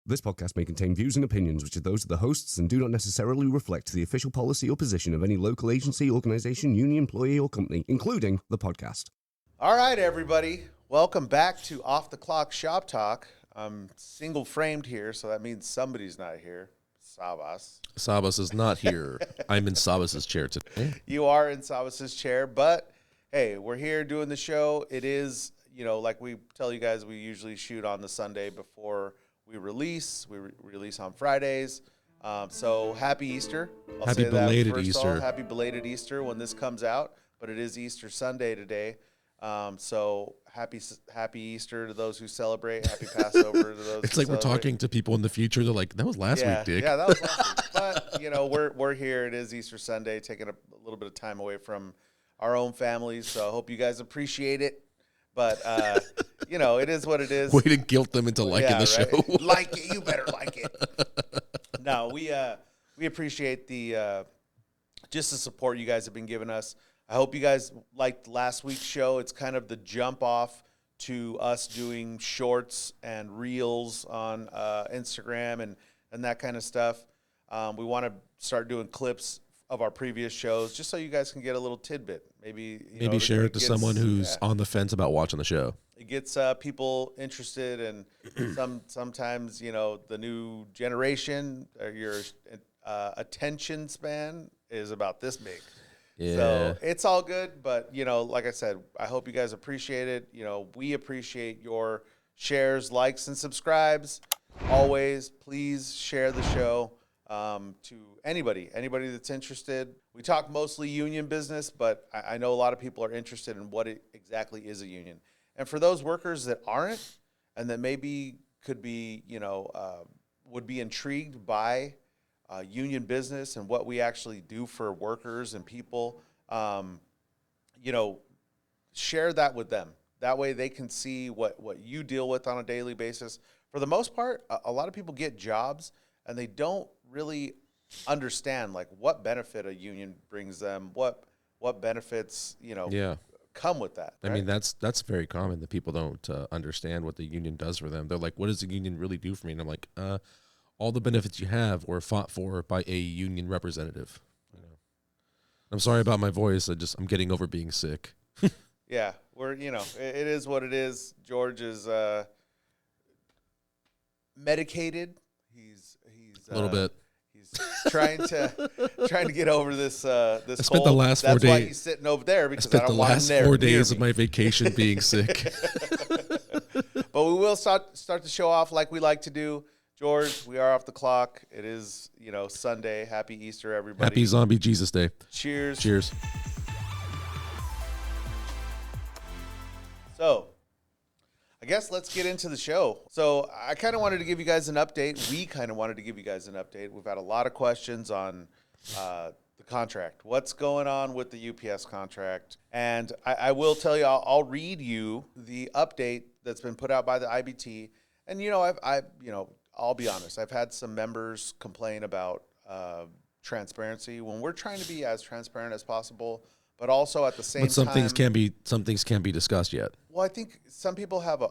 This podcast may contain views and opinions which are those of the hosts and do not necessarily reflect the official policy or position of any local agency, organization, union, employee, or company, including the podcast. All right, everybody. Welcome back to Off the Clock Shop Talk. I'm single framed here, so that means somebody's not here. Sabas is not here. I'm in Sabas's chair today. You are in Sabas's chair, but hey, we're here doing the show. It is, like we tell you guys, we usually shoot on the Sunday before we release. We release on Fridays. So happy Easter. Happy belated Easter. Happy belated Easter when this comes out, but it is Easter Sunday today. So happy Easter to those who celebrate. Happy Passover to those. It's like we're talking to people in the future. They're like, "That was last week, Dick." Yeah, that was last week. But we're here. It is Easter Sunday, taking a little bit of time away from our own families. So I hope you guys appreciate it. But it is what it is. Way to guilt them into liking the show. Like it, you better like it. No, we appreciate the just the support you guys have been giving us. I hope you guys liked last week's show. It's kind of the jump off to us doing shorts and reels on Instagram and that kind of stuff. We want to start doing clips of our previous shows just so you guys can get a little tidbit. Maybe share it to someone who's on the fence about watching the show. It gets people interested, and sometimes the new generation, your attention span is about this big. Yeah. So it's all good, but like I said, I hope you guys appreciate it. We appreciate your shares, likes, and subscribes. Always, please share the show to anybody that's interested. We talk mostly union business, but I know a lot of people are interested in what it exactly is a union. And for those workers that aren't, and that maybe could be, would be intrigued by union business and what we actually do for workers and people, share that with them. That way they can see what you deal with on a daily basis. For the most part, a lot of people get jobs and they don't really understand like what benefit a union brings them, what benefits, come with that. Right? I mean, that's very common that people don't understand what the union does for them. They're like, what does the union really do for me? And I'm like, all the benefits you have were fought for by a union representative. I'm sorry about my voice. I'm getting over being sick. Yeah, it is what it is. George is medicated. He's a little bit. He's trying to get over this I cold. spent the last 4 days. That's why he's sitting over there, because I don't want him there. I spent the last 4 days of my vacation being sick. But we will start the show off like we like to do. George, we are off the clock. It is, Sunday. Happy Easter, everybody. Happy Zombie Jesus Day. Cheers. Cheers. So, I guess let's get into the show. So, I kind of wanted to give you guys an update. We kind of wanted to give you guys an update. We've had a lot of questions on the contract. What's going on with the UPS contract? And I will tell you, I'll read you the update that's been put out by the IBT. And, I'll be honest. I've had some members complain about transparency when we're trying to be as transparent as possible, but also at the same time. But some things can't be discussed yet. Well, I think some people have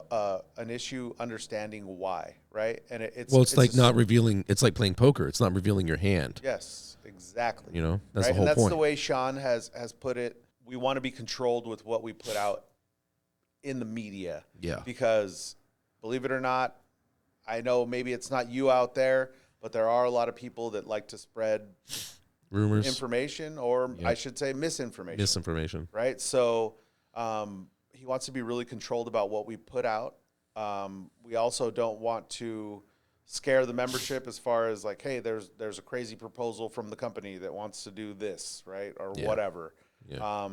an issue understanding why, right? And it's like not revealing. It's like playing poker. It's not revealing your hand. Yes, exactly. That's right? the whole and that's point. the way Sean has put it. We want to be controlled with what we put out in the media. Yeah. Because believe it or not, I know maybe it's not you out there, but there are a lot of people that like to spread rumors, information, or I should say misinformation. Misinformation. Right? So he wants to be really controlled about what we put out. We also don't want to scare the membership as far as like, hey, there's a crazy proposal from the company that wants to do this, right? Or whatever. Yeah.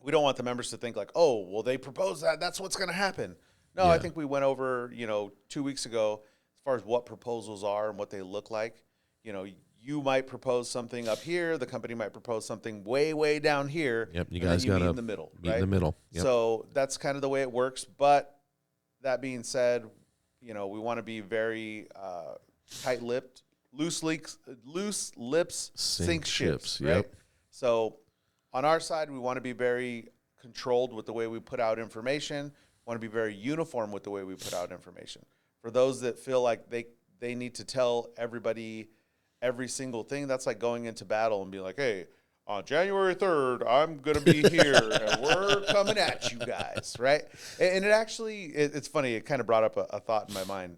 We don't want the members to think like, oh, well, they proposed that. That's what's going to happen. No, I think we went over, 2 weeks ago as far as what proposals are and what they look like. You might propose something up here. The company might propose something way, way down here. Yep, you guys got to meet in the middle. Meet in the middle. Yep. So that's kind of the way it works. But that being said, we want to be very tight-lipped. Loose lips sink ships. Right? Yep. So on our side, we want to be very controlled with the way we put out information. Want to be very uniform with the way we put out information. For those that feel like they need to tell everybody every single thing. That's like going into battle and being like, hey, on January 3rd, I'm going to be here and we're coming at you guys, right? And it actually, it's funny, it kind of brought up a thought in my mind.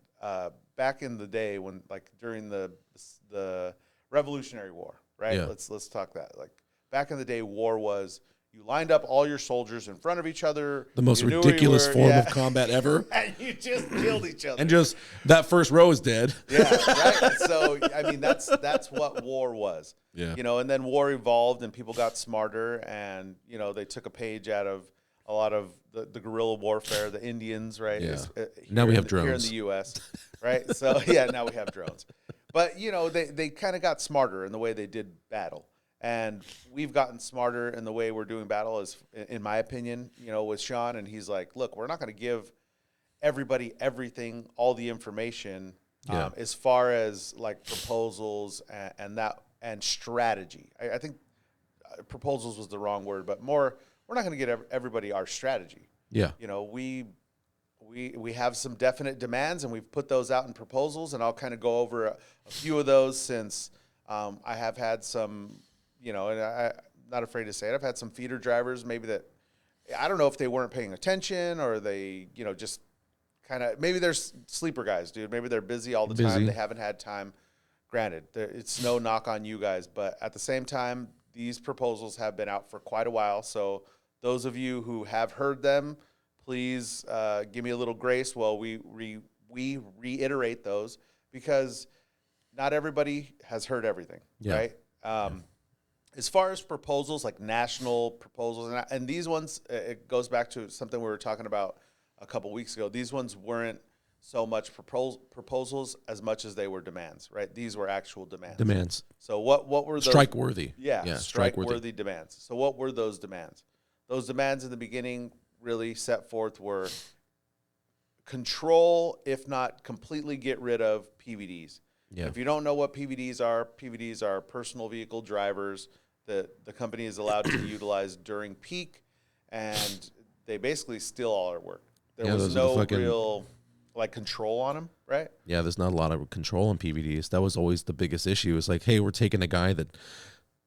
Back in the day when, like, during the Revolutionary War, right? Yeah. Let's talk that. Like, back in the day, war was you lined up all your soldiers in front of each other. The most ridiculous form of combat ever. And you just killed each other. And just that first row is dead. Yeah, right. So I mean, that's what war was. Yeah. You know, and then war evolved, and people got smarter, and they took a page out of a lot of the guerrilla warfare, the Indians, right? Yeah. Now we have drones here in the U.S., right? So yeah, now we have drones. But they kind of got smarter in the way they did battle. And we've gotten smarter in the way we're doing battle, is, in my opinion, with Sean. And he's like, look, we're not going to give everybody everything, all the information, as far as like proposals and strategy. I think proposals was the wrong word, but more, we're not going to get everybody our strategy. Yeah. We have some definite demands, and we've put those out in proposals, and I'll kind of go over a few of those since I have had some. And I'm not afraid to say it. I've had some feeder drivers maybe that, I don't know if they weren't paying attention or they, just kind of, maybe they're sleeper guys, dude. Maybe they're busy all the time. They haven't had time. Granted, it's no knock on you guys, but at the same time, these proposals have been out for quite a while. So those of you who have heard them, please give me a little grace while we reiterate those, because not everybody has heard everything, right? As far as proposals, like national proposals, and these ones, it goes back to something we were talking about a couple weeks ago. These ones weren't so much proposals as much as they were demands, right? These were actual demands. So what were those? Strike-worthy. Yeah, strike-worthy demands. So what were those demands? Those demands in the beginning really set forth were control, if not completely get rid of PVDs. Yeah. If you don't know what PVDs are personal vehicle drivers that the company is allowed to utilize during peak, and they basically steal all our work. There was no real control on them, right? Yeah, there's not a lot of control on PVDs. That was always the biggest issue. It's like, hey, we're taking a guy that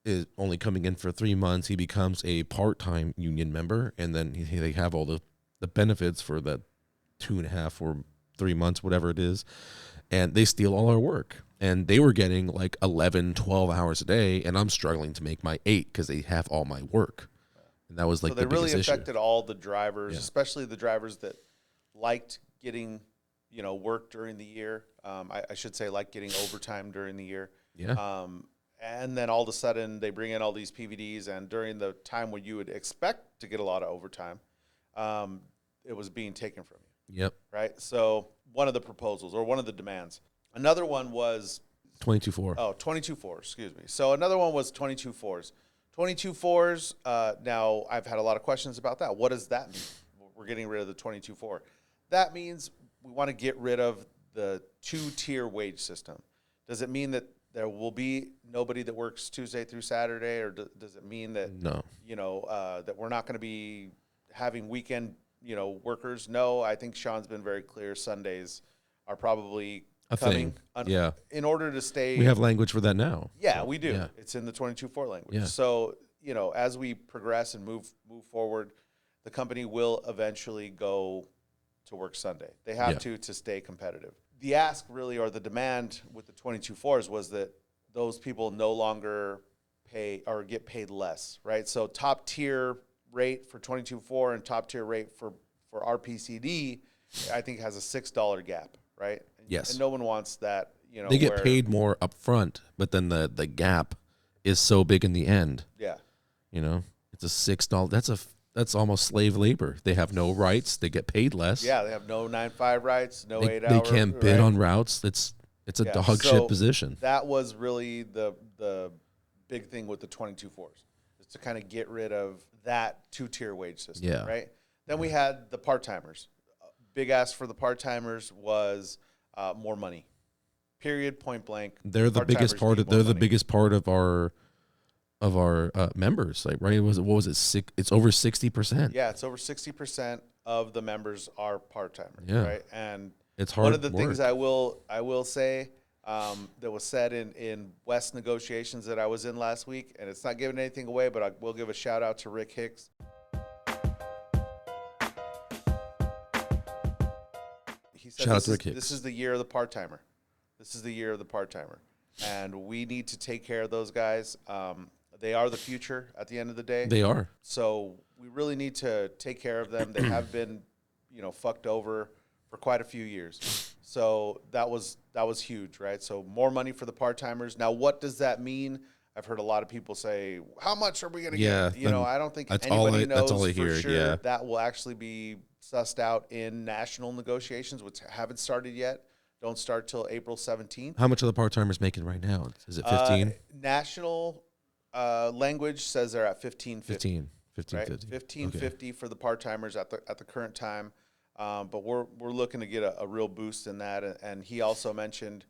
is only coming in for 3 months. He becomes a part-time union member, and then they have all the benefits for that 2.5 or 3 months, whatever it is. And they steal all our work. And they were getting like 11, 12 hours a day, and I'm struggling to make my 8 because they have all my work. And that was like the biggest issue. So they really affected all the drivers, especially the drivers that liked getting, work during the year. I should say like getting overtime during the year. Yeah. And then all of a sudden they bring in all these PVDs, and during the time when you would expect to get a lot of overtime, it was being taken from you. Yep. Right? So one of the proposals, or one of the demands. Another one was 22.4. Oh, 22.4, excuse me. So another one was 22.4s. 22.4s, now I've had a lot of questions about that. What does that mean? We're getting rid of the 22.4. That means we want to get rid of the 2-tier wage system. Does it mean that there will be nobody that works Tuesday through Saturday, or does it mean that that we're not going to be having weekend workers? No, I think Sean's been very clear. Sundays are probably coming. In order to stay. We have language for that now. Yeah, we do. Yeah. It's in the 22.4 language. Yeah. So, as we progress and move forward, the company will eventually go to work Sunday. They have to stay competitive. The ask really, or the demand with the 22.4s, was that those people no longer pay or get paid less, right? So top tier rate for 22.4 and top tier rate for RPCD, I think has a $6 gap, right? Yes. And no one wants that. They get paid more up front, but then the gap is so big in the end. Yeah. It's a $6. That's almost slave labor. They have no rights. They get paid less. Yeah, they have no 9-5 rights, no 8 hours. They can't bid on routes. It's a dog shit position. That was really the big thing with the 22.4s, is to kind of get rid of that 2-tier wage system, right? Then we had the part-timers. Big ask for the part-timers was more money. Period, point blank. They're the biggest part of our members, like, right? What was it? It's over 60%. Yeah, it's over 60% of the members are part-timers, right? And It's hard One of the work. things I will say that was said in West negotiations that I was in last week, and it's not giving anything away, but I will give a shout out to Rick Hicks. He said Shout out to Rick Hicks. this is the year of the part-timer. This is the year of the part-timer. And we need to take care of those guys. They are the future at the end of the day. They are. So we really need to take care of them. They have been, fucked over for quite a few years. So that was huge, right? So more money for the part-timers. Now, what does that mean? I've heard a lot of people say, how much are we going to get? I don't think anybody knows for sure. Yeah. That will actually be sussed out in national negotiations, which haven't started yet. Don't start till April 17th. How much are the part-timers making right now? Is it 15? National language says they're at 15.50. 15.50. Right? 15.50 for the part-timers at the current time. But we're looking to get a real boost in that. And he also mentioned,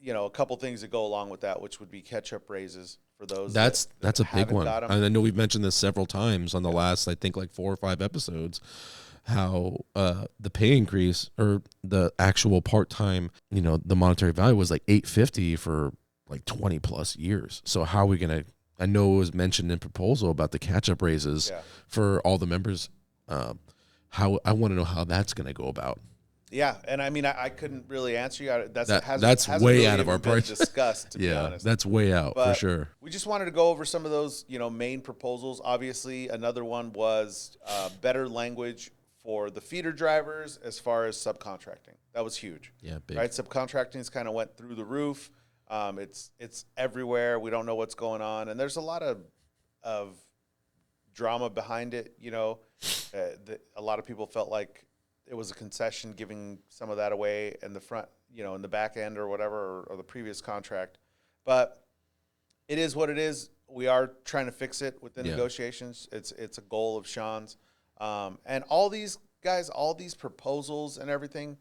a couple things that go along with that, which would be catch-up raises for those. That's a big one. And I know we've mentioned this several times on the last, I think, like 4 or 5 episodes, how the pay increase or the actual part-time, the monetary value was like $850 for like 20 plus years. So how are we going to, I know it was mentioned in proposal about the catch-up raises for all the members. How I want to know how that's going to go about. Yeah, and I mean, I couldn't really answer you. That's way really out of our price. Discussed, to be honest. That's way out for sure. We just wanted to go over some of those, main proposals. Obviously, another one was better language for the feeder drivers as far as subcontracting. That was huge. Yeah, big. Right, subcontracting's kind of went through the roof. It's everywhere. We don't know what's going on, and there's a lot of drama behind it. A lot of people felt like it was a concession giving some of that away in the front, in the back end or whatever, or the previous contract. But it is what it is. We are trying to fix it with the negotiations. It's a goal of Sean's. And all these guys, all these proposals and everything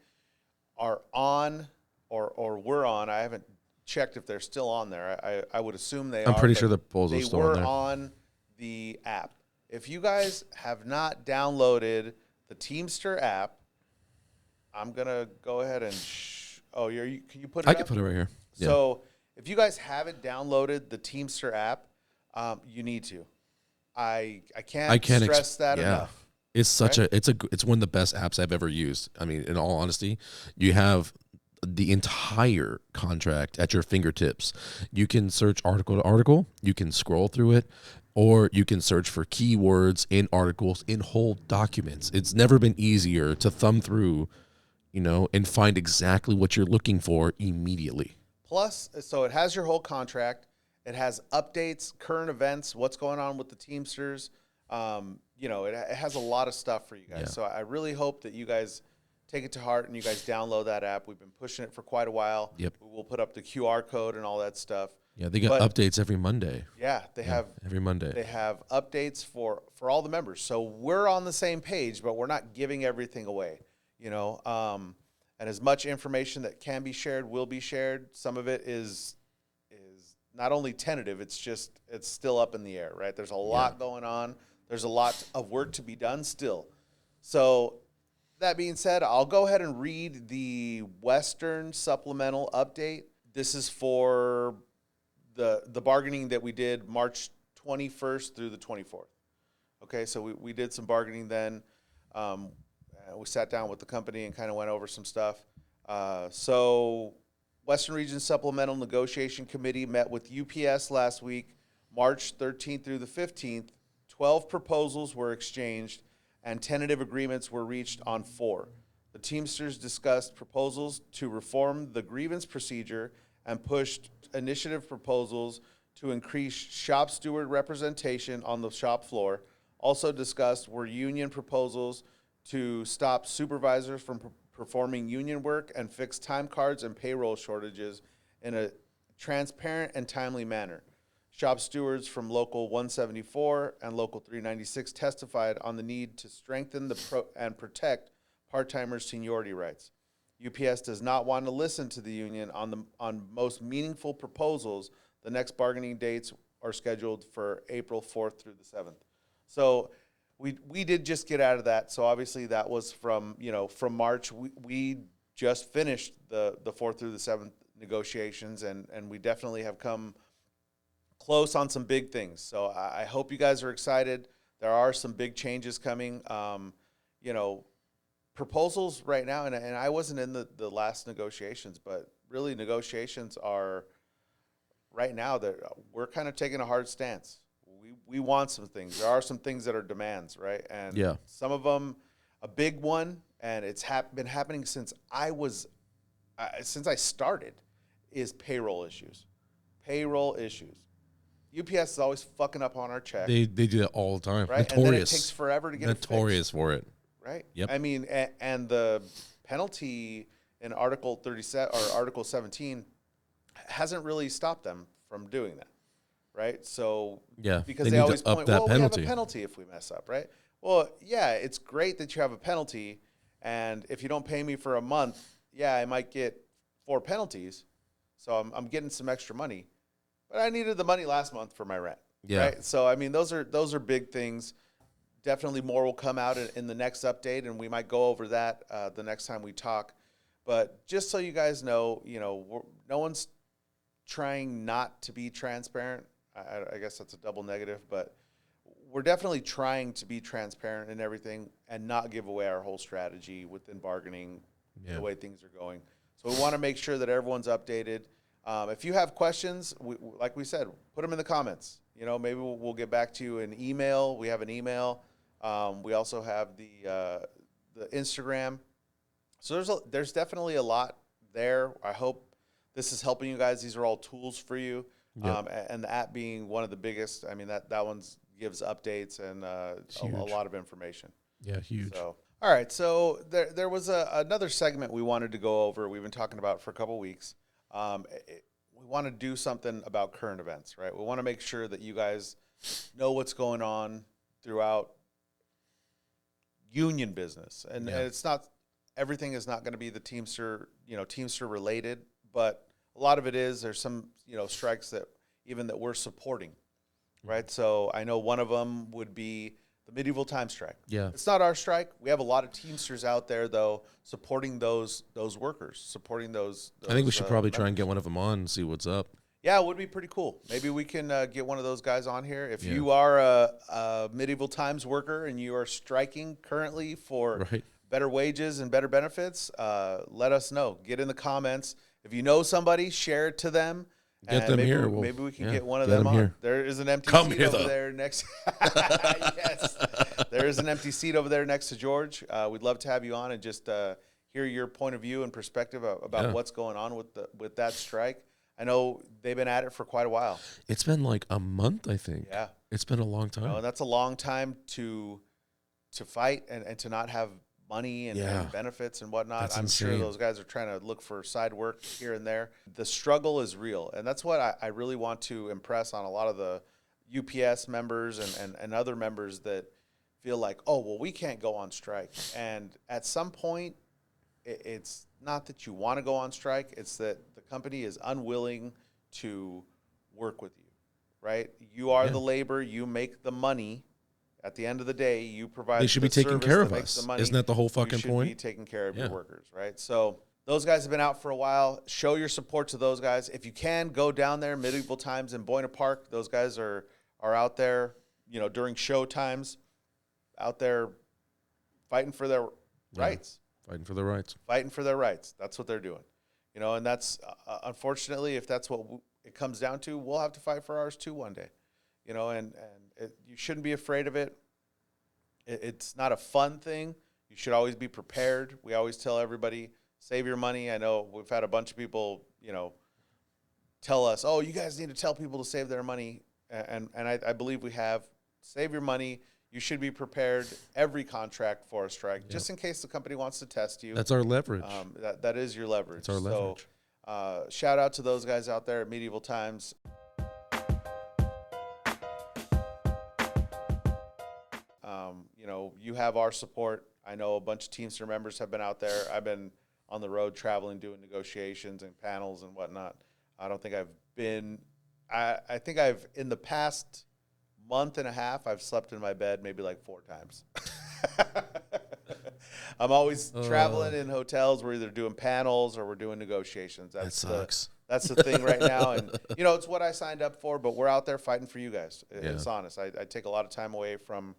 are on or were on. I haven't checked if they're still on there. I would assume they are. I'm pretty sure the proposal is still on there. They were on the app. If you guys have not downloaded the Teamster app, I'm going to go ahead and can you put it up? I can put it right here. Yeah. So if you guys haven't downloaded the Teamster app, you need to. I can't stress that enough. It's such it's one of the best apps I've ever used. I mean, in all honesty, you have the entire contract at your fingertips. You can search article to article, you can scroll through it, or you can search for keywords in articles, in whole documents. It's never been easier to thumb through, and find exactly what you're looking for immediately. Plus, so it has your whole contract. It has updates, current events, what's going on with the Teamsters. It has a lot of stuff for you guys. Yeah. So I really hope that you guys take it to heart and you guys download that app. We've been pushing it for quite a while. Yep. We'll put up the QR code and all that stuff. Yeah, they got updates every Monday. Yeah, they have every Monday. They have updates for all the members. So we're on the same page, but we're not giving everything away, and as much information that can be shared will be shared. Some of it is not only tentative, it's still up in the air, right? There's a lot going on. There's a lot of work to be done still. So that being said, I'll go ahead and read the Western supplemental update. This is for the bargaining that we did March 21st through the 24th. Okay, so we did some bargaining then. We sat down with the company and kind of went over some stuff. So Western Region Supplemental Negotiation Committee met with UPS last week, March 13th through the 15th. 12 proposals were exchanged, and tentative agreements were reached on 4. The Teamsters discussed proposals to reform the grievance procedure and pushed initiative proposals to increase shop steward representation on the shop floor. Also discussed were union proposals to stop supervisors from performing union work and fix time cards and payroll shortages in a transparent and timely manner. Shop stewards from Local 174 and Local 396 testified on the need to strengthen and protect part-timers' seniority rights. UPS does not want to listen to the union on most meaningful proposals. The next bargaining dates are scheduled for April 4th through the 7th. So we did just get out of that. So obviously that was from March. We just finished the 4th through the 7th negotiations, and we definitely have come close on some big things. So I hope you guys are excited. There are some big changes coming. You know, proposals right now, and I wasn't in the last negotiations, but really negotiations are right now that we're kind of taking a hard stance. We want some things. There are some things that are demands, right? And some of them, a big one, and it's been happening since since I started, is payroll issues. Payroll issues. UPS is always fucking up on our check. They do that all the time. Right? Notorious. And then it takes forever to get it fixed. Notorious for it. Right? Yep. I mean, and the penalty in Article 37 or Article 17 hasn't really stopped them from doing that. Right? So, because they always point, well, we have a penalty if we mess up, right? Well, yeah, it's great that you have a penalty, and if you don't pay me for a month, I might get 4 penalties, so I'm getting some extra money. But I needed the money last month for my rent. Yeah. Right? So, I mean, those are big things. Definitely more will come out in the next update, and we might go over that the next time we talk. But just so you guys know, no one's trying not to be transparent. I guess that's a double negative, but we're definitely trying to be transparent in everything and not give away our whole strategy within bargaining, the way things are going. So we want to make sure that everyone's updated. If you have questions, like we said, put them in the comments. Maybe we'll get back to you in email. We have an email. We also have the Instagram. So there's definitely a lot there. I hope this is helping you guys. These are all tools for you. And the app being one of the biggest. I mean, that one's gives updates and a lot of information. Yeah, huge. So, all right. So there was another segment we wanted to go over. We've been talking about for a couple weeks. We want to do something about current events, right? We want to make sure that you guys know what's going on throughout union business. And it's not, everything is not going to be the Teamster, Teamster related, but a lot of it is. There's some, strikes that we're supporting, right? So I know one of them would be the medieval time strike. Yeah. It's not our strike. We have a lot of Teamsters out there, though, supporting those workers, supporting those I think we should probably members. try and get one of them on and see what's up. Yeah, it would be pretty cool. Maybe we can get one of those guys on here. If you are a medieval times worker and you are striking currently for better wages and better benefits, let us know. Get in the comments. If you know somebody, share it to them. Get them here. Maybe we can get one of them on. Here. There is an empty seat over there next. Yes, there is an empty seat over there next to George. We'd love to have you on and just hear your point of view and perspective about what's going on with that strike. I know they've been at it for quite a while. It's been like a month, I think. Yeah, it's been a long time. And that's a long time to fight and to not have money and benefits and whatnot. That's I'm insane. sure those guys are trying to look for side work here and there. The struggle is real, and that's what I really want to impress on a lot of the UPS members and other members that feel like, oh, well, we can't go on strike. And at some point, it's not that you want to go on strike, it's that the company is unwilling to work with you, right? You are the labor, you make the money. At the end of the day, you provide they should be taking care of us. Isn't that the whole fucking point? You should be taking care of your workers, right? So those guys have been out for a while. Show your support to those guys. If you can, go down there, Medieval Times in Buena Park. Those guys are out there, during show times, out there fighting for their rights. Fighting for their rights. Fighting for their rights. That's what they're doing. And that's, unfortunately, if that's what it comes down to, we'll have to fight for ours too one day. You shouldn't be afraid of it. It's not a fun thing. You should always be prepared. We always tell everybody, save your money. I know we've had a bunch of people, tell us, oh, you guys need to tell people to save their money. And I believe we have. Save your money. You should be prepared every contract for a strike, just in case the company wants to test you. That's our leverage. That is your leverage. That's our leverage. So shout out to those guys out there at Medieval Times. You have our support. I know a bunch of Teamster members have been out there. I've been on the road traveling, doing negotiations and panels and whatnot. I don't think I've been – I think I've – in the past month and a half, I've slept in my bed maybe like 4 times. I'm always traveling in hotels. We're either doing panels or we're doing negotiations. That sucks. That's the thing right now. And, it's what I signed up for, but we're out there fighting for you guys. It's honest. I take a lot of time away from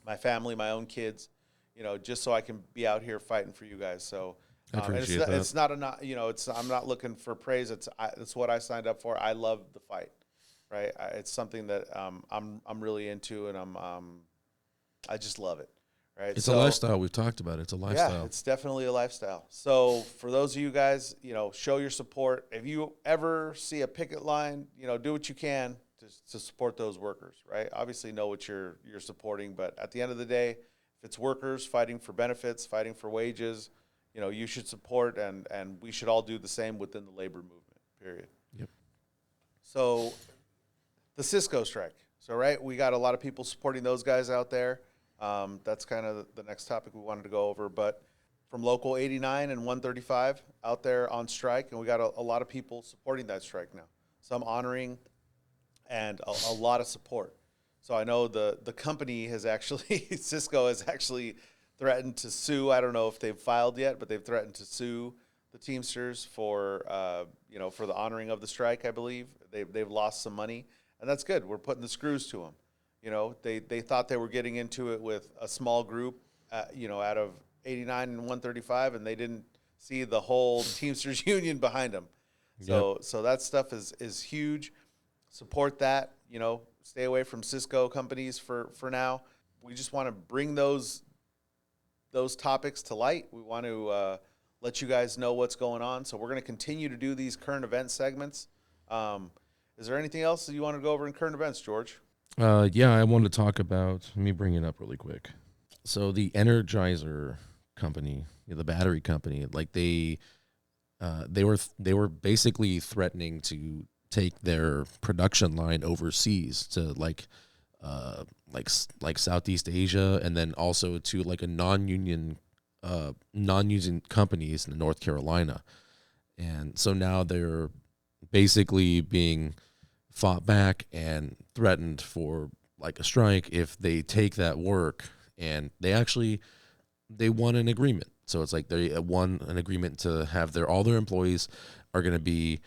my family, my own kids, just so I can be out here fighting for you guys. So I appreciate that. It's not I'm not looking for praise. It's what I signed up for. I love the fight, right? It's something that I'm really into, and I just love it. Right. It's a lifestyle. We've talked about it. It's a lifestyle. Yeah, it's definitely a lifestyle. So for those of you guys, show your support. If you ever see a picket line, do what you can to support those workers, right? Obviously know what you're supporting, but at the end of the day, if it's workers fighting for benefits, fighting for wages, you should support, and we should all do the same within the labor movement, period. Yep. So the Cisco strike. So, right, we got a lot of people supporting those guys out there. That's kind of the next topic we wanted to go over. But from Local 89 and 135 out there on strike, and we got a lot of people supporting that strike now. Some honoring and a lot of support. So I know the company has actually, Cisco has actually threatened to sue. I don't know if they've filed yet, but they've threatened to sue the Teamsters for for the honoring of the strike, I believe. They've lost some money, and that's good. We're putting the screws to them. They thought they were getting into it with a small group, out of 89 and 135, and they didn't see the whole Teamsters union behind them. So that stuff is huge. Support that. Stay away from Cisco companies for now. We just want to bring those topics to light. We want to let you guys know what's going on. So we're going to continue to do these current event segments. Is there anything else that you want to go over in current events, George? I want to talk about, let me bring it up really quick. So the Energizer company, the battery company, like they were basically threatening to take their production line overseas to like Southeast Asia, and then also to like a non-union companies in North Carolina. And so now they're basically being fought back and threatened for like a strike if they take that work, and they won an agreement. So it's like they won an agreement to have all their employees are going to be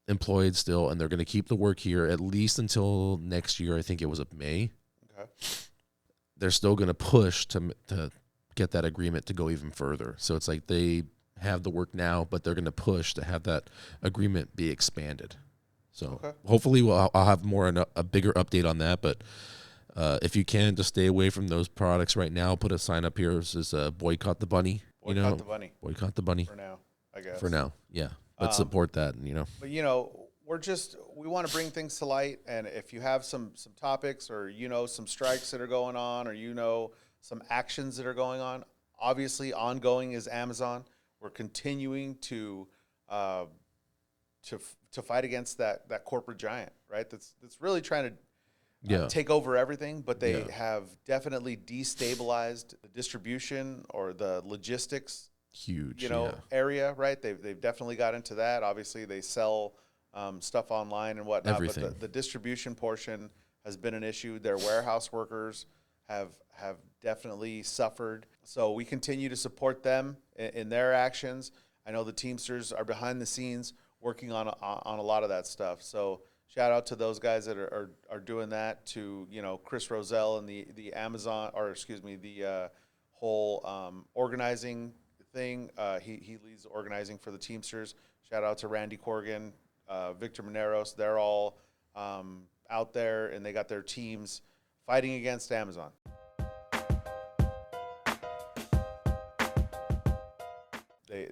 employed still, and they're going to keep the work here at least until next year. I think it was May. Okay. They're still going to push to get that agreement to go even further. So it's like they have the work now, but they're going to push to have that agreement be expanded. So hopefully I'll have a bigger update on that. But if you can, just stay away from those products right now. Put a sign up here. This is boycott the bunny. Boycott the bunny. Boycott the bunny. For now, I guess. For now, yeah. Let's support that. But we want to bring things to light. And if you have some topics, or some strikes that are going on, or some actions that are going on, obviously ongoing is Amazon. We're continuing to fight against that corporate giant, right? That's really trying to take over everything, but they have definitely destabilized the distribution or the logistics area, right? They've definitely got into that. Obviously, they sell stuff online and whatnot, everything. But the distribution portion has been an issue. Their warehouse workers have definitely suffered. So we continue to support them in their actions. I know the Teamsters are behind the scenes working on a lot of that stuff. So shout out to those guys that are doing that, to Chris Roselle and the Amazon, or excuse me, the whole organizing thing. He leads the organizing for the Teamsters. Shout out to Randy Corrigan, Victor Mineros. They're all out there, and they got their teams fighting against Amazon.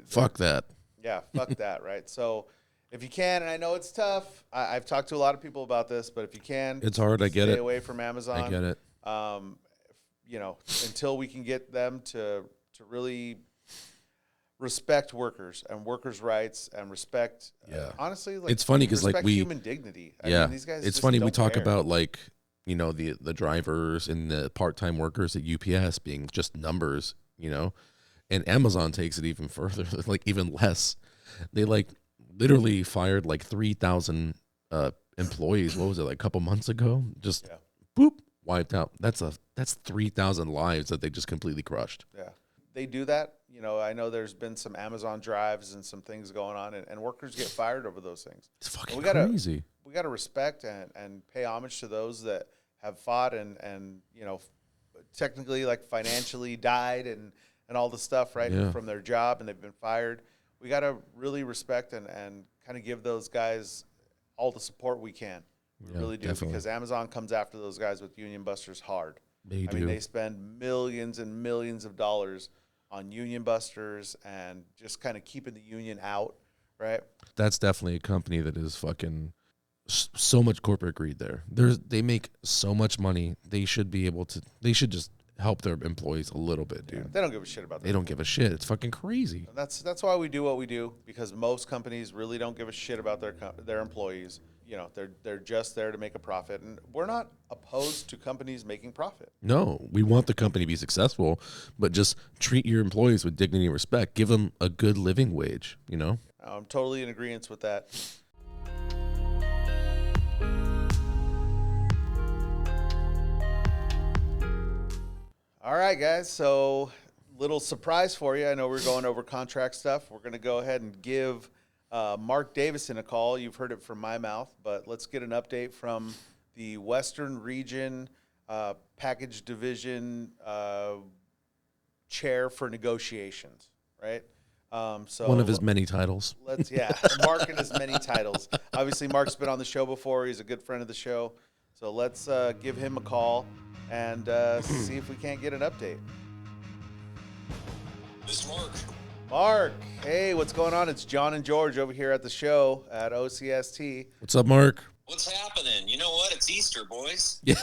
Fuck that. Yeah, fuck that, right? So if you can, and I know it's tough, I've talked to a lot of people about this, but if you can, it's hard. I get it. Stay away from Amazon. I get it. Until we can get them to really respect workers and workers' rights and respect. Honestly, it's funny because like human dignity. I mean, these guys. It's funny we talk about like the drivers and the part-time workers at UPS being just numbers, and Amazon takes it even further, like even less. They like literally fired like 3,000 employees. What was it, like a couple months ago? Just boop, wiped out. That's That's 3,000 lives that they just completely crushed. Yeah. They do that. You know, I know there's been some Amazon drives and some things going on, and workers get fired over those things. It's fucking crazy. crazy. We got to respect and pay homage to those that have fought and you know, technically, like, financially died and all the stuff, right, Yeah. from their job, and they've been fired. We got to really respect and kind of give those guys all the support we can. We Yeah, really do, definitely. because Amazon comes after those guys with union busters hard. They I mean, do. they spend millions and millions of dollars on union busters and just kind of keeping the union out, right? That's definitely a company that is fucking so much corporate greed there. They make so much money. They should be able to. They should just help their employees a little bit, dude. Yeah, they don't give a shit about that. They don't give a shit. It's fucking crazy. That's why we do what we do, because most companies really don't give a shit about their employees. You know, they're just there to make a profit, and we're not opposed to companies making profit. No, we want the company to be successful, but just treat your employees with dignity and respect. Give them a good living wage, you know? I'm totally in agreement with that. All right, guys. So, little surprise for you. I know we're going over contract stuff. We're going to go ahead and give Mark Davidson a call. You've heard it from my mouth, but let's get an update from the Western Region Package Division chair for negotiations, right? So One of his many titles. Mark and his many titles. Obviously, Mark's been on the show before. He's a good friend of the show. So let's give him a call and see if we can't get an update. This is Mark. Mark, hey, what's going on? It's John and George over here at the show at OCST. What's up, Mark? What's happening? You know what? It's Easter, boys. Yeah.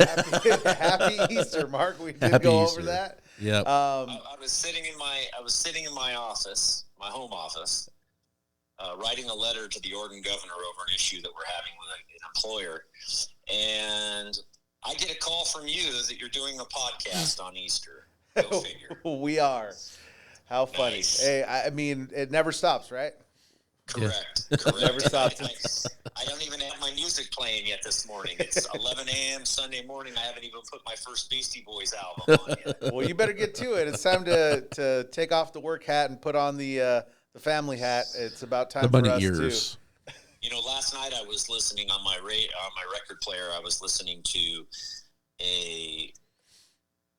Happy Easter, Mark. We did Happy go Easter. over that. Yeah. I was sitting in my office, my home office, writing a letter to the Oregon governor over an issue that we're having with an employer, and I get a call from you that you're doing a podcast on Easter. Go figure. We are. How funny. Nice. Hey, I mean, it never stops, right? Correct. Yeah. Correct. Never stops. I don't even have my music playing yet this morning. It's 11 a.m. Sunday morning. I haven't even put my first Beastie Boys album on yet. Well, you better get to it. It's time to take off the work hat and put on the family hat. It's about time The bunny for us ears. too. You know, last night I was listening on my record player. I was listening to a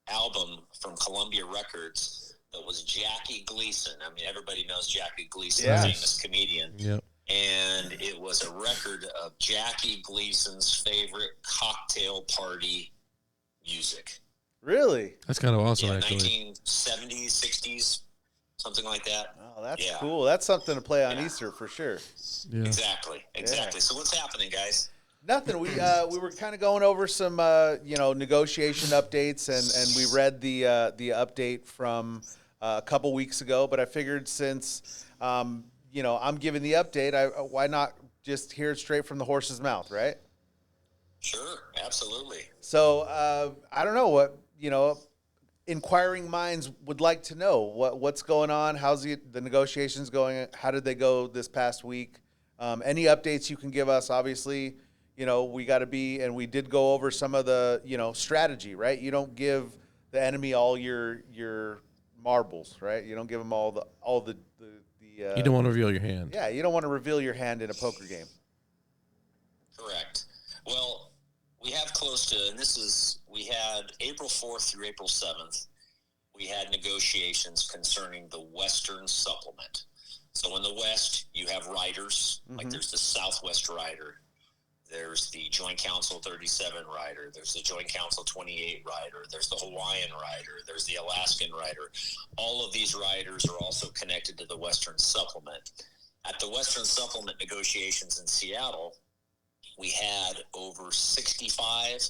album from Columbia Records that was Jackie Gleason. I mean, everybody knows Jackie Gleason, Yes. a famous comedian. Yep. And it was a record of Jackie Gleason's favorite cocktail party music. Really? That's kind of awesome, Yeah, actually. 1970s, 60s, something like that. Oh, that's Yeah. cool. That's something to play on Yeah. Easter for sure. Yeah. Exactly. So what's happening, guys? Nothing. We were kind of going over some negotiation updates, and we read the update from a couple weeks ago. But I figured since I'm giving the update, why not just hear it straight from the horse's mouth, right? Sure, absolutely. So I don't know what inquiring minds would like to know what's going on. How's the negotiations going? How did they go this past week? Any updates you can give us? Obviously, we got to be, and we did go over some of the strategy, right? You don't give the enemy all your marbles, right? You don't give them all the You don't want to reveal your hand. yeah, you don't want to reveal your hand in a poker game. Correct. Well, we have close to, and we had April 4th through April 7th, we had negotiations concerning the Western Supplement. So in the West, you have riders, like there's the Southwest rider, there's the Joint Council 37 rider, there's the Joint Council 28 rider, there's the Hawaiian rider, there's the Alaskan rider. All of these riders are also connected to the Western Supplement. At the Western Supplement negotiations in Seattle, we had over 65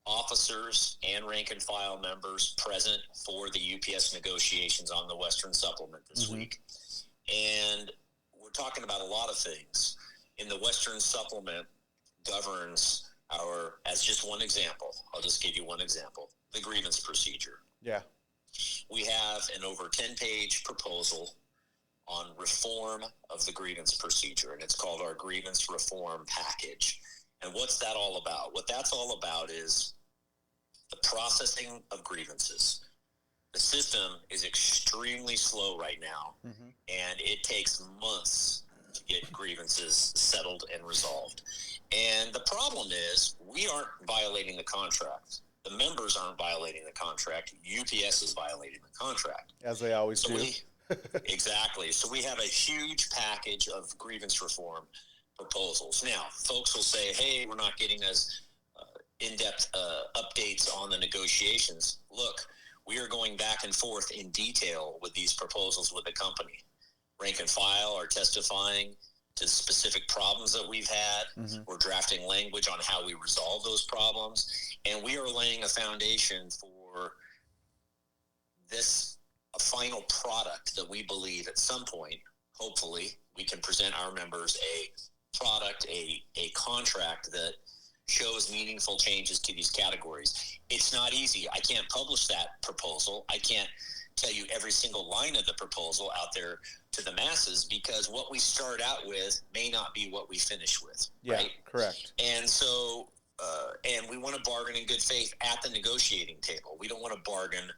officers and rank and file members present for the UPS negotiations on the Western Supplement this week. And we're talking about a lot of things. In the Western Supplement governs as just one example, I'll just give you one example, the grievance procedure. Yeah. We have an over 10-page proposal on reform of the grievance procedure, and it's called our grievance reform package. And what's that all about? What that's all about is processing of grievances. The system is extremely slow right now, and it takes months to get grievances settled and resolved. And the problem is we aren't violating the contract. The members aren't violating the contract. UPS is violating the contract. As they always do. Exactly. So we have a huge package of grievance reform proposals. Now, folks will say, hey, we're not getting as in-depth updates on the negotiations. Look, we are going back and forth in detail with these proposals with the company. Rank and file are testifying to specific problems that we've had. We're drafting language on how we resolve those problems. And we are laying a foundation for a final product that we believe at some point, hopefully, we can present our members a product, a contract that shows meaningful changes to these categories. It's not easy. I can't publish that proposal. I can't tell you every single line of the proposal out there to the masses, because what we start out with may not be what we finish with. Yeah, right? correct. And so, and we want to bargain in good faith at the negotiating table. We don't want to bargain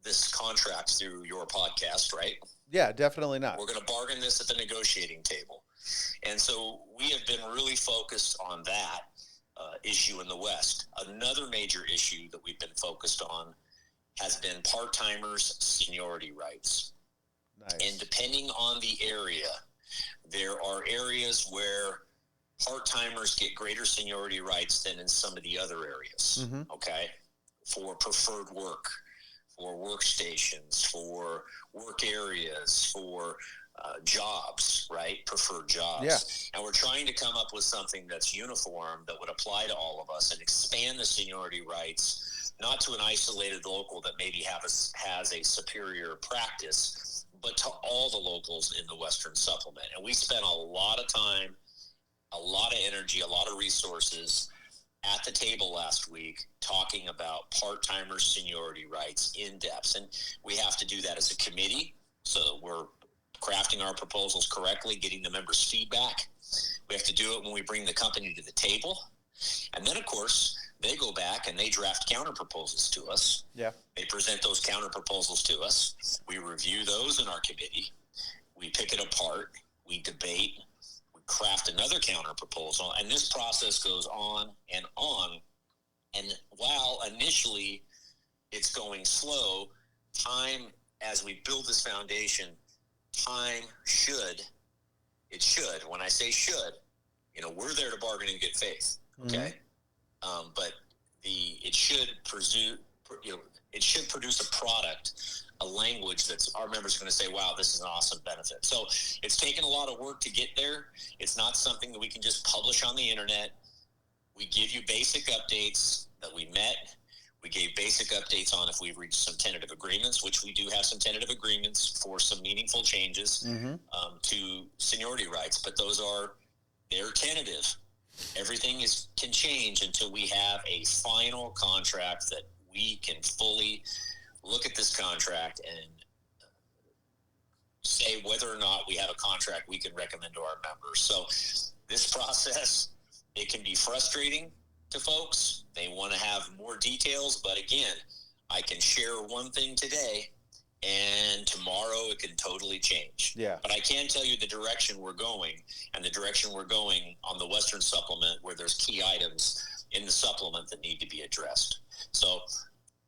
this contract through your podcast, right? Yeah, definitely not. We're going to bargain this at the negotiating table. And so we have been really focused on that issue in the West. Another major issue that we've been focused on has been part-timers' seniority rights. Nice. And depending on the area, there are areas where part-timers get greater seniority rights than in some of the other areas, okay? For preferred work, for workstations, for work areas, for jobs, right? Preferred jobs. Yeah. And we're trying to come up with something that's uniform that would apply to all of us and expand the seniority rights, not to an isolated local that maybe has a superior practice, but to all the locals in the Western Supplement. And we spent a lot of time, a lot of energy, a lot of resources at the table last week talking about part-timers' seniority rights in depth. And we have to do that as a committee. So we're crafting our proposals correctly, getting the members' feedback. We have to do it when we bring the company to the table. And then, of course, they go back and they draft counter proposals to us. Yeah. They present those counter proposals to us. We review those in our committee. We pick it apart. We debate. Craft another counter proposal, and this process goes on and on. And while initially it's going slow, time, as we build this foundation, time should, when I say should, we're there to bargain in good faith, okay? But it should produce a product, a language that's our members are going to say, wow, this is an awesome benefit. So it's taken a lot of work to get there. It's not something that we can just publish on the internet. We give you basic updates that we met. We gave basic updates on if we've reached some tentative agreements, which we do have some tentative agreements for some meaningful changes to seniority rights, but they're tentative. Everything can change until we have a final contract that we can fully look at this contract and say whether or not we have a contract we can recommend to our members. So this process, it can be frustrating to folks. They want to have more details, but again, I can share one thing today and tomorrow it can totally change. Yeah. But I can tell you the direction we're going, and the direction we're going on the Western Supplement, where there's key items in the supplement that need to be addressed. So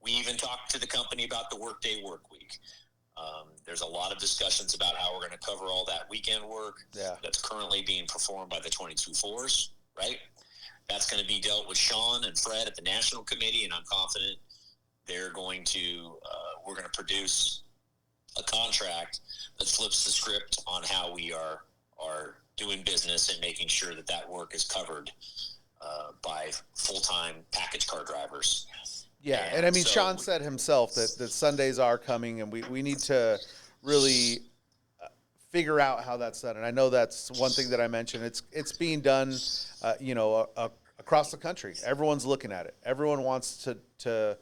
we even talked to the company about the workday work week. There's a lot of discussions about how we're going to cover all that weekend work that's currently being performed by the 22-4s, right? That's going to be dealt with Sean and Fred at the National Committee, and I'm confident we're going to produce a contract that flips the script on how we are doing business and making sure that work is covered by full-time package car drivers. Yeah, and I mean, Sean said himself that Sundays are coming, and we need to really figure out how that's done. And I know that's one thing that I mentioned. It's being done, across the country. Everyone's looking at it. Everyone wants to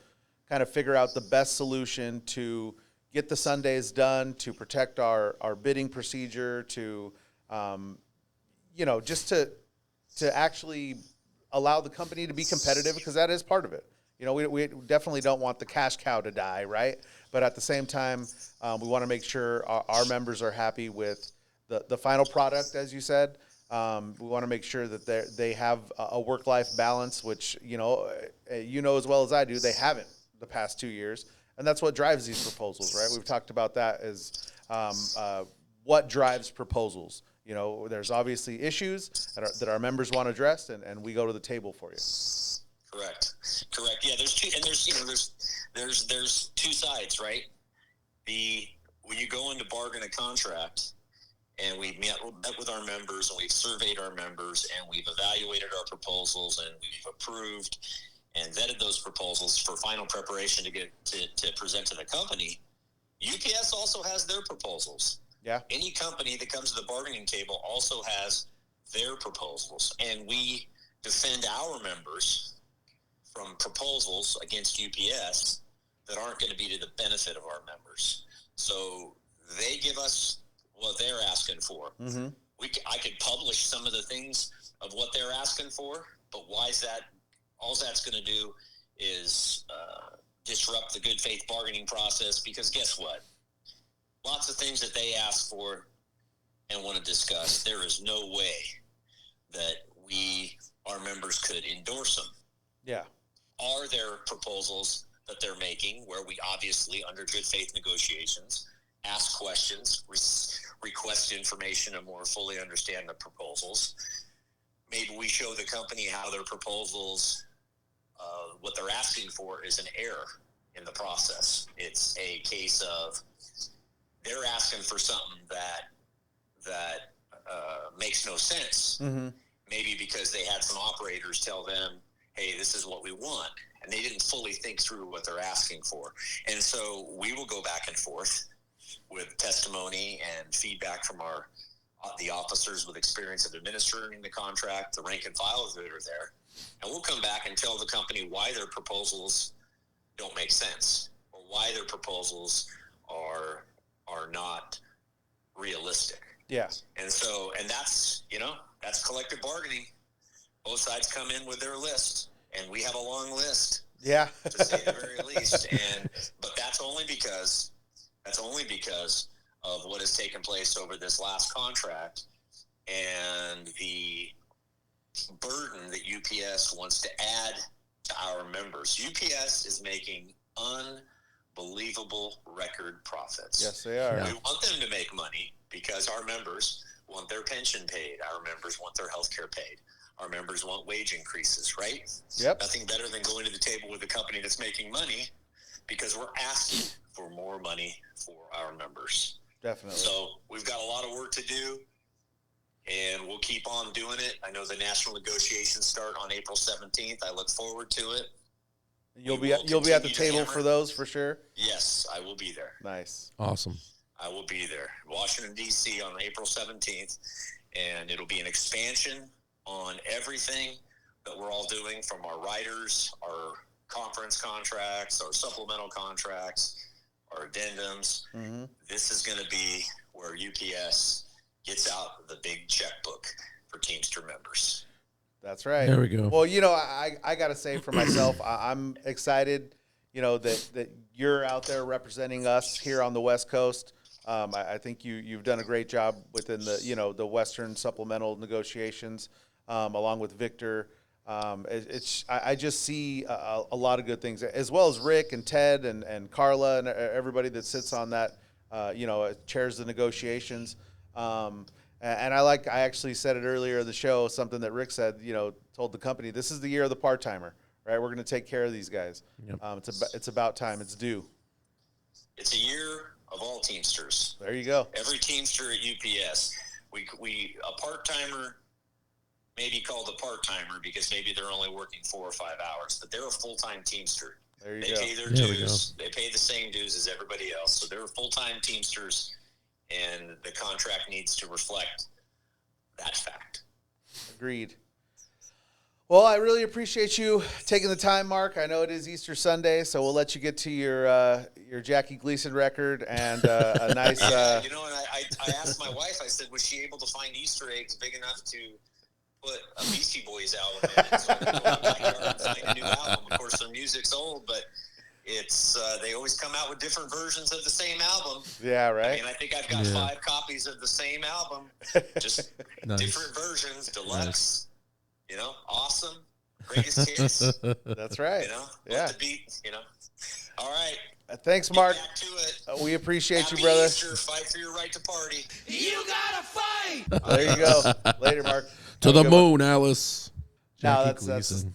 kind of figure out the best solution to get the Sundays done, to protect our bidding procedure, to just to actually allow the company to be competitive, because that is part of it. we definitely don't want the cash cow to die, right? But at the same time, we want to make sure our members are happy with the final product, as you said. We want to make sure that they have a work-life balance, which, as well as I do, they haven't the past 2 years. And that's what drives these proposals, right? We've talked about that as what drives proposals. There's obviously issues that our members want addressed, and we go to the table for you. Correct. Yeah, there's two sides, right? When you go in to bargain a contract, and we've met with our members, and we've surveyed our members, and we've evaluated our proposals, and we've approved and vetted those proposals for final preparation to present to the company. UPS also has their proposals. Yeah. Any company that comes to the bargaining table also has their proposals, and we defend our members from proposals against UPS that aren't going to be to the benefit of our members. So they give us what they're asking for. Mm-hmm. I could publish some of the things of what they're asking for, but why is that? All that's going to do is disrupt the good faith bargaining process, because guess what? Lots of things that they ask for and want to discuss, there is no way that our members could endorse them. Yeah. Are there proposals that they're making where we obviously, under good faith negotiations, ask questions, request information, and more fully understand the proposals? Maybe we show the company how their proposals, what they're asking for is an error in the process. It's a case of they're asking for something that makes no sense. Mm-hmm. Maybe because they had some operators tell them, hey, this is what we want, and they didn't fully think through what they're asking for. And so we will go back and forth with testimony and feedback from the officers with experience of administering the contract, the rank and files that are there, and we'll come back and tell the company why their proposals don't make sense, or why their proposals are not realistic. Yeah. And that's collective bargaining. Both sides come in with their list, and we have a long list. Yeah. To say the very least. But that's only because of what has taken place over this last contract and the burden that UPS wants to add to our members. UPS is making unbelievable record profits. Yes, they are. We want them to make money because our members want their pension paid. Our members want their health care paid. Our members want wage increases, right? Yep. Nothing better than going to the table with a company that's making money, because we're asking for more money for our members. Definitely. So we've got a lot of work to do, and we'll keep on doing it. I know the national negotiations start on April 17th. I look forward to it. You'll be at the table for those for sure? Yes, I will be there. Nice. Awesome. I will be there. Washington, D.C. on April 17th, and it'll be an expansion on everything that we're all doing, from our riders, our conference contracts, our supplemental contracts, our addendums. Mm-hmm. This is going to be where UPS gets out the big checkbook for Teamster members. That's right. There we go. Well, I got to say for myself, I'm excited, that you're out there representing us here on the West Coast. I think you've done a great job within the Western supplemental negotiations, along with Victor. I just see a lot of good things, as well as Rick and Ted and Carla and everybody that sits on that, chairs the negotiations. And I actually said it earlier in the show, something that Rick said, told the company, this is the year of the part-timer, right? We're going to take care of these guys. Yep. It's about time. It's due. It's a year of all Teamsters. There you go. Every Teamster at UPS. A part-timer may be called a part-timer because maybe they're only working 4 or 5 hours, but they're a full-time Teamster. There you They go. pay their There we dues. They pay the same dues as everybody else. So they're full-time Teamsters, and the contract needs to reflect that fact. Agreed. Well, I really appreciate you taking the time, Mark. I know it is Easter Sunday, so we'll let you get to your Jackie Gleason record and a nice. And I asked my wife. I said, was she able to find Easter eggs big enough to put a Beastie Boys album in it. So I can go in my backyard and find a new album. Of course, their music's old, but it's they always come out with different versions of the same album. Yeah, right. I mean, I think I've got 5 copies of the same album, just different versions, deluxe. You know, awesome, greatest hits. That's right. You know, yeah. the beat. You know, all right. Thanks, Mark. Get back to it. We appreciate Happy you, brother. Easter. Fight for your right to party. You gotta fight. There you go. Later, Mark. To the moon, Alice. No, Jackie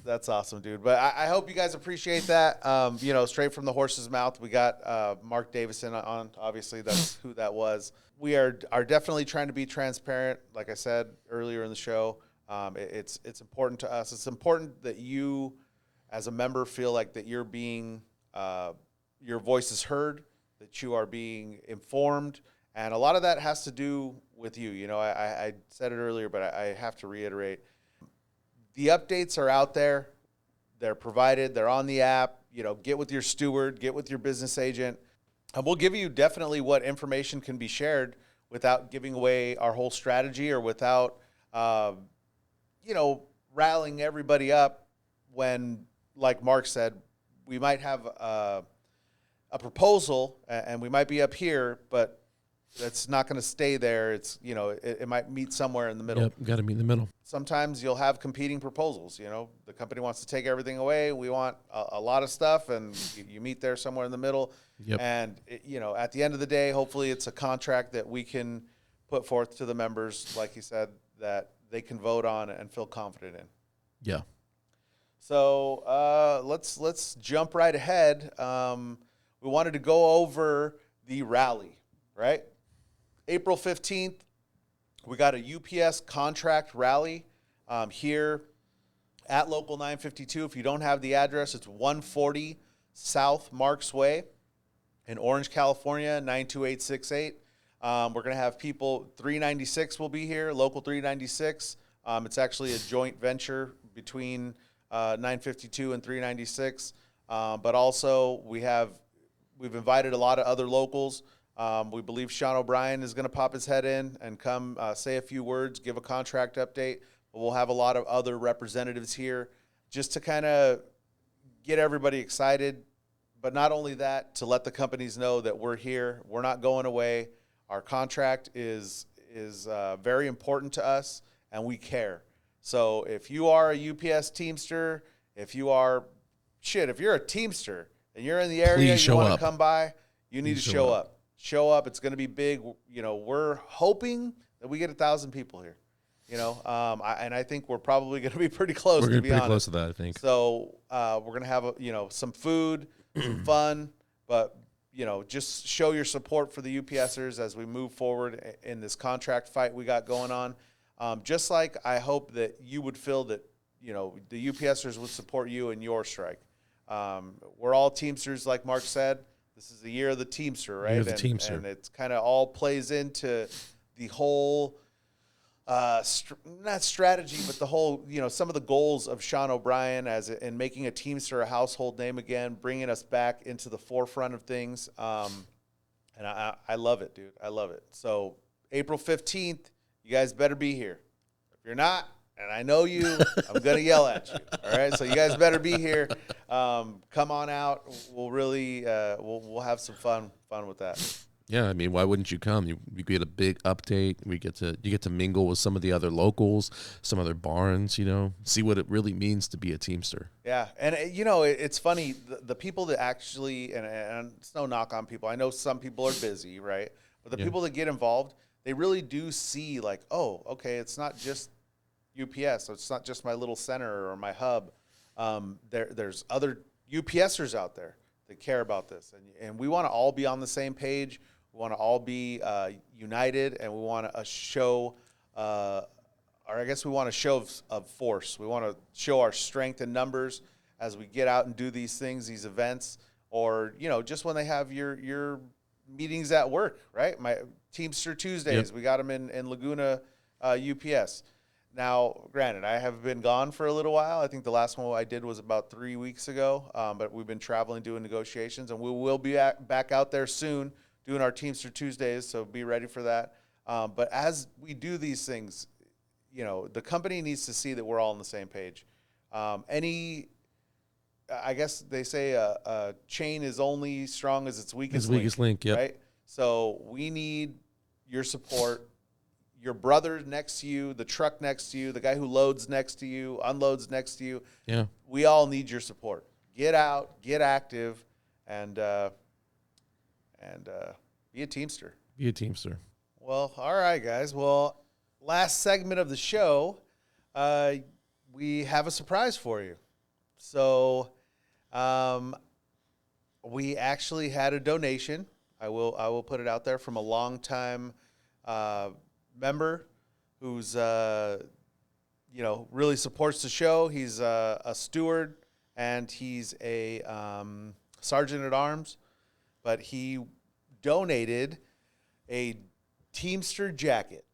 that's awesome, dude. But I hope you guys appreciate that. You know, straight from the horse's mouth, we got Mark Davidson on. Obviously, that's who that was. We are definitely trying to be transparent. Like I said earlier in the show, it's important to us. It's important that you, as a member, feel like that you're being your voice is heard, that you are being informed, and a lot of that has to do with you. You know, I said it earlier, but I have to reiterate. The updates are out there. They're provided. They're on the app. You know, get with your steward, get with your business agent. And we'll give you definitely what information can be shared without giving away our whole strategy or without, you know, rallying everybody up when, like Mark said, we might have a proposal and we might be up here, but it's not going to stay there. It's, you know, it might meet somewhere in the middle. Yep, got to meet in the middle. Sometimes you'll have competing proposals. You know, the company wants to take everything away. We want a lot of stuff, and you meet there somewhere in the middle. Yep. And, you know, at the end of the day, hopefully it's a contract that we can put forth to the members, like you said, that they can vote on and feel confident in. Yeah. So let's jump right ahead. We wanted to go over the rally, right? April 15th, we got a UPS contract rally here at Local 952. If you don't have the address, it's 140 South Marks Way in Orange, California, 92868. We're going to have people, 396 will be here, Local 396. It's actually a joint venture between 952 and 396. But also we've invited a lot of other locals. We believe Sean O'Brien is going to pop his head in and come say a few words, give a contract update. But we'll have a lot of other representatives here just to kind of get everybody excited. But not only that, to let the companies know that we're here. We're not going away. Our contract is very important to us, and we care. So if you are a UPS Teamster, if you're a Teamster and you're in the area, you want to come by, you need to show up. Show up. It's going to be big. You know, we're hoping that we get 1,000 people here. You know, and I think we're probably going to be pretty close. We're going to be pretty honest. close to that, I think. So we're going to have some food, some fun, but just show your support for the UPSers as we move forward in this contract fight we got going on. Just like I hope that you would feel that the UPSers would support you in your strike. We're all Teamsters, like Mark said. This is the year of the Teamster, right? The Teamster. And it's kind of all plays into the whole, not strategy, but the whole, some of the goals of Sean O'Brien in making a Teamster a household name again, bringing us back into the forefront of things. And I love it, dude. I love it. So April 15th, you guys better be here. If you're not, and I know you, I'm going to yell at you. All right. So you guys better be here. Come on out. We'll really, we'll have some fun with that. Yeah. I mean, why wouldn't you come? You get a big update. You get to mingle with some of the other locals, some other barns, see what it really means to be a Teamster. Yeah. And it's funny. The people that actually, and it's no knock on people. I know some people are busy, right? But the people that get involved, they really do see like, oh, okay, it's not just UPS. So it's not just my little center or my hub. There's other UPSers out there that care about this, and we want to all be on the same page. We want to all be united, and we want to show, or I guess we want to show of force. We want to show our strength in numbers as we get out and do these things, these events, or just when they have your meetings at work, right? My Teamster Tuesdays, we got them in Laguna, UPS. Now, granted, I have been gone for a little while. I think the last one I did was about 3 weeks ago, but we've been traveling, doing negotiations, and we will be back out there soon doing our Teamster Tuesdays, so be ready for that. But as we do these things, the company needs to see that we're all on the same page. I guess they say a chain is only strong as its weakest link. Yep. Right? So we need your support. Your brother next to you, the truck next to you, the guy who loads next to you, unloads next to you. Yeah. We all need your support. Get out, get active, and be a Teamster. Be a Teamster. Well, all right, guys. Well, last segment of the show, we have a surprise for you. So, we actually had a donation. I will put it out there from a longtime member who's really supports the show. He's a steward and he's a sergeant at arms, but he donated a Teamster jacket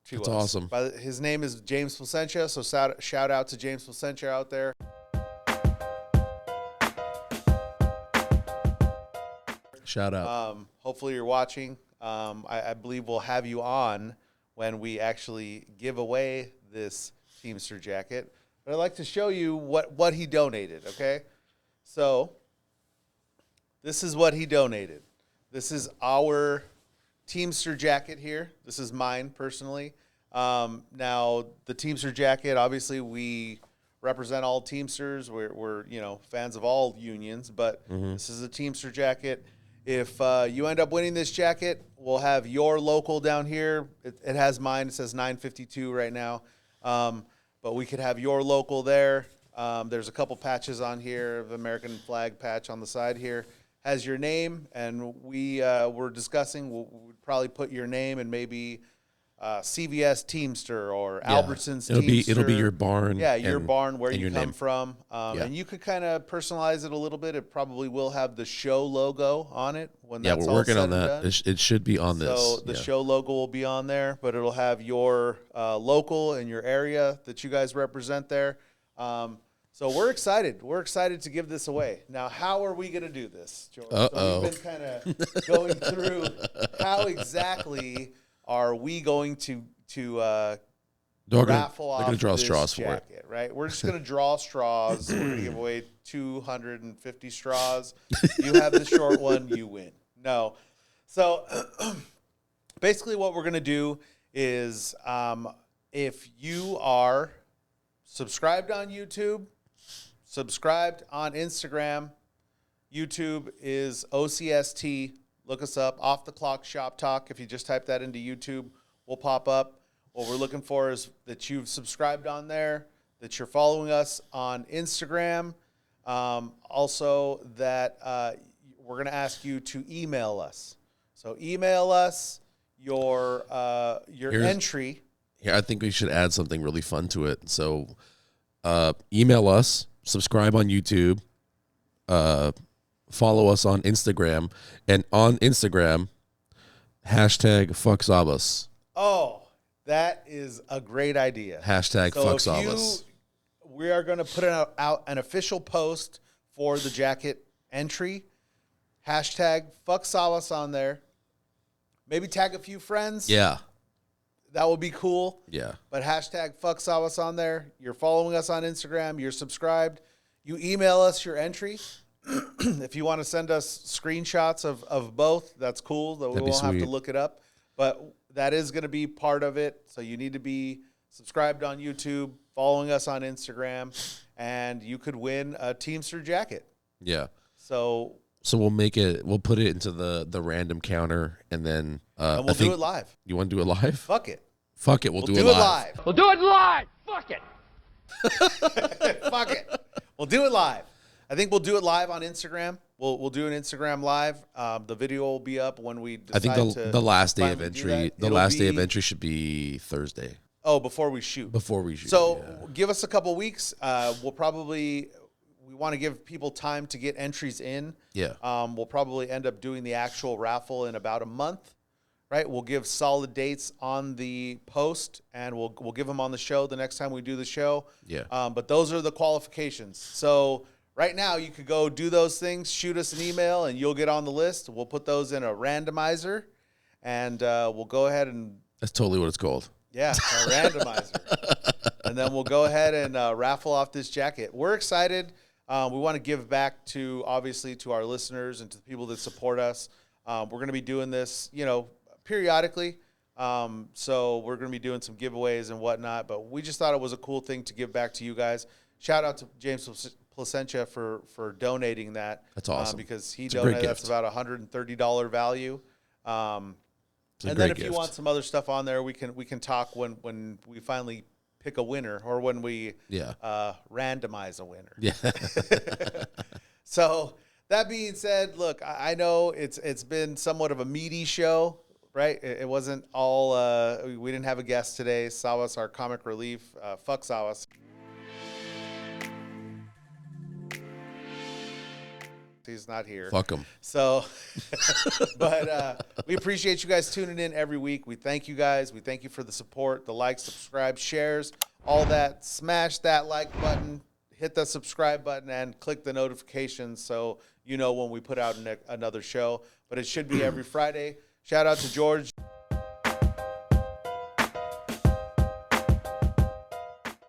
to us. That's awesome. His name is James Placentia, so shout out to James Placentia out there. Shout out. Hopefully you're watching. I believe we'll have you on when we actually give away this Teamster jacket. But I'd like to show you what he donated, okay? So this is what he donated. This is our Teamster jacket here. This is mine personally. Now, the Teamster jacket, obviously we represent all Teamsters. We're fans of all unions, but this is a Teamster jacket. If you end up winning this jacket, we'll have your local down here. It has mine. It says 952 right now. But we could have your local there. There's a couple patches on here. The American flag patch on the side here has your name. And we were discussing, we'll probably put your name and maybe CVS Teamster or Albertson's Teamster. It'll be your barn. Yeah, your barn, where you come name. from. And you could kind of personalize it a little bit. It probably will have the show logo on it. When that's we're all working said on and that. done. It should be on this. So the show logo will be on there, but it'll have your local and your area that you guys represent there. So we're excited. We're excited to give this away. Now, how are we going to do this, George? So we've been kind of going through how exactly are we going to raffle off. They're gonna draw this straws jacket, for it, right? We're just going to draw straws. We're going to give away 250 straws. You have the short one, you win. No. So basically what we're going to do is if you are subscribed on YouTube, subscribed on Instagram, YouTube is OCST. Look us up, Off the Clock Shop Talk. If you just type that into YouTube, we'll pop up. What we're looking for is that you've subscribed on there, that you're following us on Instagram. Also, that we're going to ask you to email us. So email us your entry. Here, I think we should add something really fun to it. So email us, subscribe on YouTube, follow us on Instagram, and on Instagram, #FuckSabas. Oh, that is a great idea. #FuckSabas. We are going to put out an official post for the jacket entry. #FuckSabas on there. Maybe tag a few friends. Yeah. That would be cool. Yeah. But #FuckSabas on there. You're following us on Instagram. You're subscribed. You email us your entry. If you want to send us screenshots of both, that's cool. We won't have to look it up. But that is going to be part of it. So you need to be subscribed on YouTube, following us on Instagram, and you could win a Teamster jacket. Yeah. So we'll put it into the random counter, and then and we'll do it live. You want to do it live? Fuck it. Fuck it. We'll do it live. We'll do it live. Fuck it. Fuck it. We'll do it live. I think we'll do it live on Instagram. We'll do an Instagram live. The video will be up when we decide. I think the last day of entry. The last day of entry should be Thursday. Oh, before we shoot. So give us a couple weeks. We want to give people time to get entries in. Yeah. We'll probably end up doing the actual raffle in about a month. Right. We'll give solid dates on the post, and we'll give them on the show the next time we do the show. Yeah. But those are the qualifications. So right now, you could go do those things, shoot us an email, and you'll get on the list. We'll put those in a randomizer, and we'll go ahead and... That's totally what it's called. Yeah, a randomizer. And then we'll go ahead and raffle off this jacket. We're excited. We want to give back to, obviously, to our listeners and to the people that support us. We're going to be doing this, periodically. So we're going to be doing some giveaways and whatnot. But we just thought it was a cool thing to give back to you guys. Shout out to James Placentia for donating that. That's awesome. Because he donated. That's about $130 value. And then if you want some other stuff on there, we can talk when we finally pick a winner or when we randomize a winner. Yeah. So that being said, look, I know it's been somewhat of a meaty show, right? It wasn't all we didn't have a guest today. Sawas, our comic relief. Fuck Sawas. He's not here. Fuck him. So, but we appreciate you guys tuning in every week. We thank you guys. We thank you for the support, the likes, subscribe, shares, all that. Smash that like button, hit the subscribe button, and click the notifications so you know when we put out another show. But it should be every Friday. Shout out to George.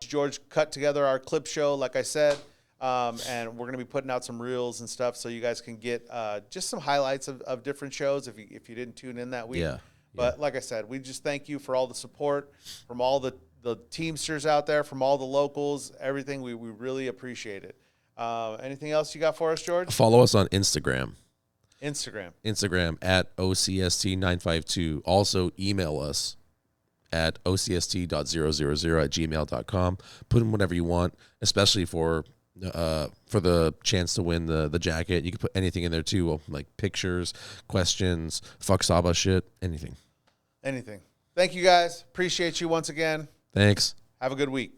George cut together our clip show, like I said. And we're going to be putting out some reels and stuff so you guys can get just some highlights of different shows if you didn't tune in that week. Yeah. But like I said, we just thank you for all the support from all the Teamsters out there, from all the locals, everything. We really appreciate it. Anything else you got for us, George? Follow us on Instagram. Instagram at OCST952. Also email us at ocst.000@gmail.com. Put in whatever you want, especially for the chance to win the jacket. You can put anything in there too, like pictures, questions, fuck Saba shit, anything. Thank you guys. Appreciate you once again. Thanks. Have a good week.